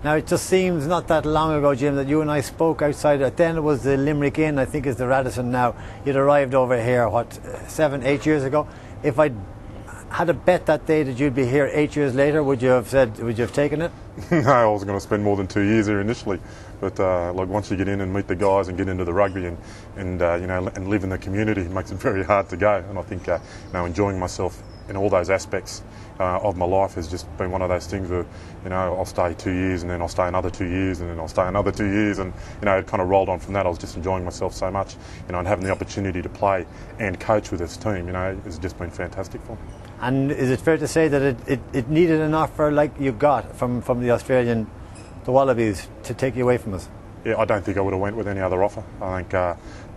Now it just seems not that long ago, Jim, that you and I spoke outside. Then it was the Limerick Inn, I think is the Radisson now. You'd arrived over here, 7, 8 years ago. If I'd had a bet that day that you'd be here 8 years later, would you have taken it? No, I was going to spend more than 2 years here initially, but like once you get in and meet the guys and get into the rugby and and live in the community, it makes it very hard to go. And I think enjoying myself in all those aspects of my life has just been one of those things where I'll stay 2 years and then I'll stay another 2 years and then I'll stay another 2 years, and it kind of rolled on from that. I was just enjoying myself so much, and having the opportunity to play and coach with this team, has just been fantastic for me. And is it fair to say that it needed an offer like you got from the Australian, the Wallabies, to take you away from us? Yeah, I don't think I would have went with any other offer. I think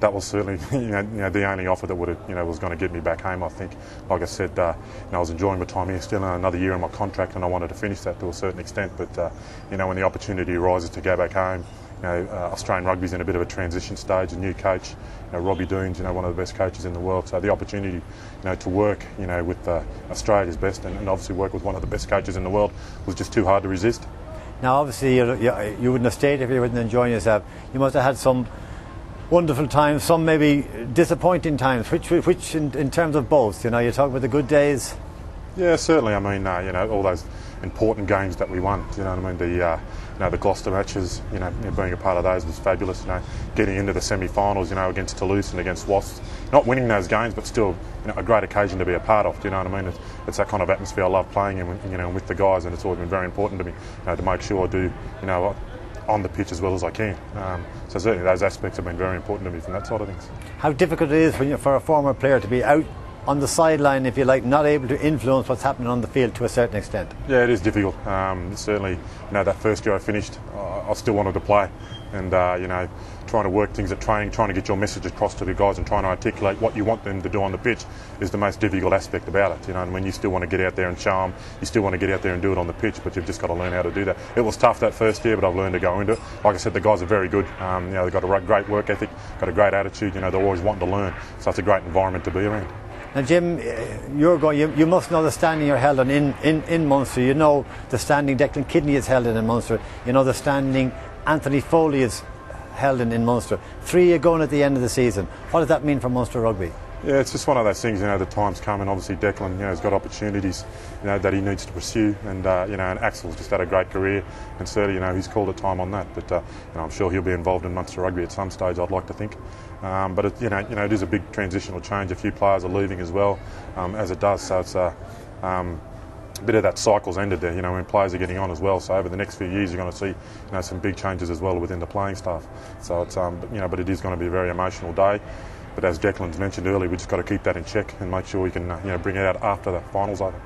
that was certainly the only offer that would have was going to get me back home. I think, like I said, I was enjoying my time here, still another year in my contract, and I wanted to finish that to a certain extent. But when the opportunity arises to go back home, Australian rugby's in a bit of a transition stage. A new coach, Robbie Doon's, one of the best coaches in the world. So the opportunity, to work, with Australia's best and obviously work with one of the best coaches in the world was just too hard to resist. Now, obviously, you wouldn't have stayed if you weren't enjoying yourself. You must have had some wonderful times, some maybe disappointing times. Which in terms of both, you talk about the good days. Yeah, certainly. I mean, all those important games that we won. The Gloucester matches. Being a part of those was fabulous. Getting into the semi-finals. Against Toulouse and against Wasps. Not winning those games, but still, a great occasion to be a part of. Do you know what I mean? It's that kind of atmosphere I love playing in, with the guys, and it's always been very important to me, to make sure I do, on the pitch as well as I can. So certainly those aspects have been very important to me from that side of things. How difficult it is for a former player to be out on the sideline, if you like, not able to influence what's happening on the field to a certain extent? Yeah, it is difficult. Certainly, that first year I finished, I still wanted to play, and trying to work things at training, trying to get your message across to the guys and trying to articulate what you want them to do on the pitch is the most difficult aspect about it. When you still want to get out there and show them, you still want to get out there and do it on the pitch, but you've just got to learn how to do that. It was tough that first year, but I've learned to go into it. Like I said, the guys are very good. They've got a great work ethic, got a great attitude. They're always wanting to learn, so it's a great environment to be around. Now, Jim, you must know the standing you're held on in Munster. You know the standing Declan Kidney is held in Munster. You know the standing Anthony Foley is held in Munster. 3 are going at the end of the season. What does that mean for Munster Rugby? Yeah, it's just one of those things. The time's come, and obviously Declan, has got opportunities, that he needs to pursue, and and Axel's just had a great career, and certainly, he's called a time on that. But I'm sure he'll be involved in Munster Rugby at some stage, I'd like to think. But it is a big transitional change. A few players are leaving as well, as it does. So it's a bit of that cycle's ended there. When players are getting on as well. So over the next few years, you're going to see, some big changes as well within the playing staff. So it's but it is going to be a very emotional day. But as Declan's mentioned earlier, we just got to keep that in check and make sure we can bring it out after the finals over.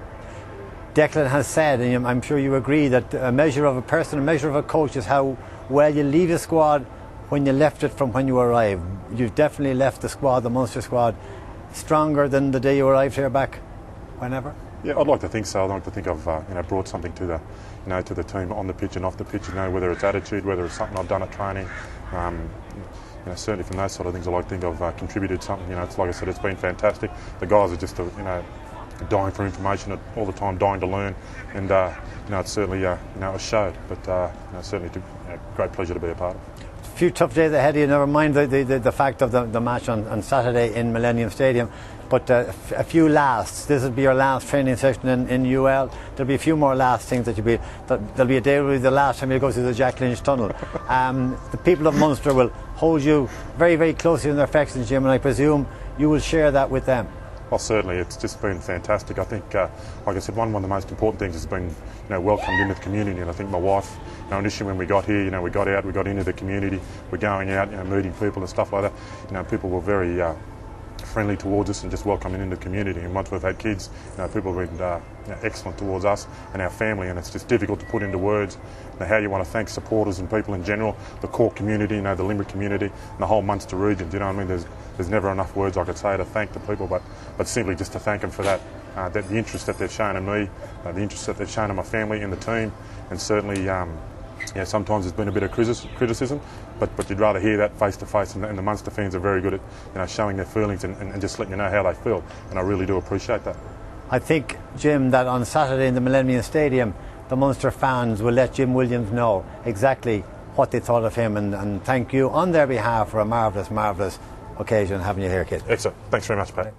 Declan has said, and I'm sure you agree, that a measure of a person, a measure of a coach is how well you leave a squad when you left it from when you arrived. You've definitely left the squad, the Munster squad, stronger than the day you arrived here back whenever. Yeah, I'd like to think so. I'd like to think I've brought something to the to the team on the pitch and off the pitch. Whether it's attitude, whether it's something I've done at training. Certainly from those sort of things, I like to think I've contributed something. It's like I said, it's been fantastic. The guys are just dying for information all the time, dying to learn, and it's certainly it showed. But certainly a great pleasure to be a part of. A few tough days ahead of you, never mind the fact of the match on Saturday in Millennium Stadium, but a few lasts. This will be your last training session in UL. There'll be a few more last things there'll be a day will be the last time you go through the Jack Lynch tunnel. The people of Munster will hold you very, very closely in their affections, Jim, and I presume you will share that with them. Well, certainly, it's just been fantastic. I think, like I said, one of the most important things has been, welcomed into the community. And I think my wife, initially when we got here, we got out, we got into the community, we're going out, meeting people and stuff like that. People were very friendly towards us and just welcoming into the community. And once we've had kids, people have been excellent towards us and our family. And it's just difficult to put into words how you want to thank supporters and people in general, the core community, the Limerick community, and the whole Munster region. Do you know what I mean? There's never enough words I could say to thank the people, but simply just to thank them for that the interest that they've shown in me, the interest that they've shown in my family and the team, and certainly sometimes there's been a bit of criticism, but you'd rather hear that face to face, and the Munster fans are very good at showing their feelings and just letting you know how they feel, and I really do appreciate that. I think, Jim, that on Saturday in the Millennium Stadium, the Munster fans will let Jim Williams know exactly what they thought of him, and thank you on their behalf for a marvellous occasion having you here, kid. Excellent. Thanks very much, Pat.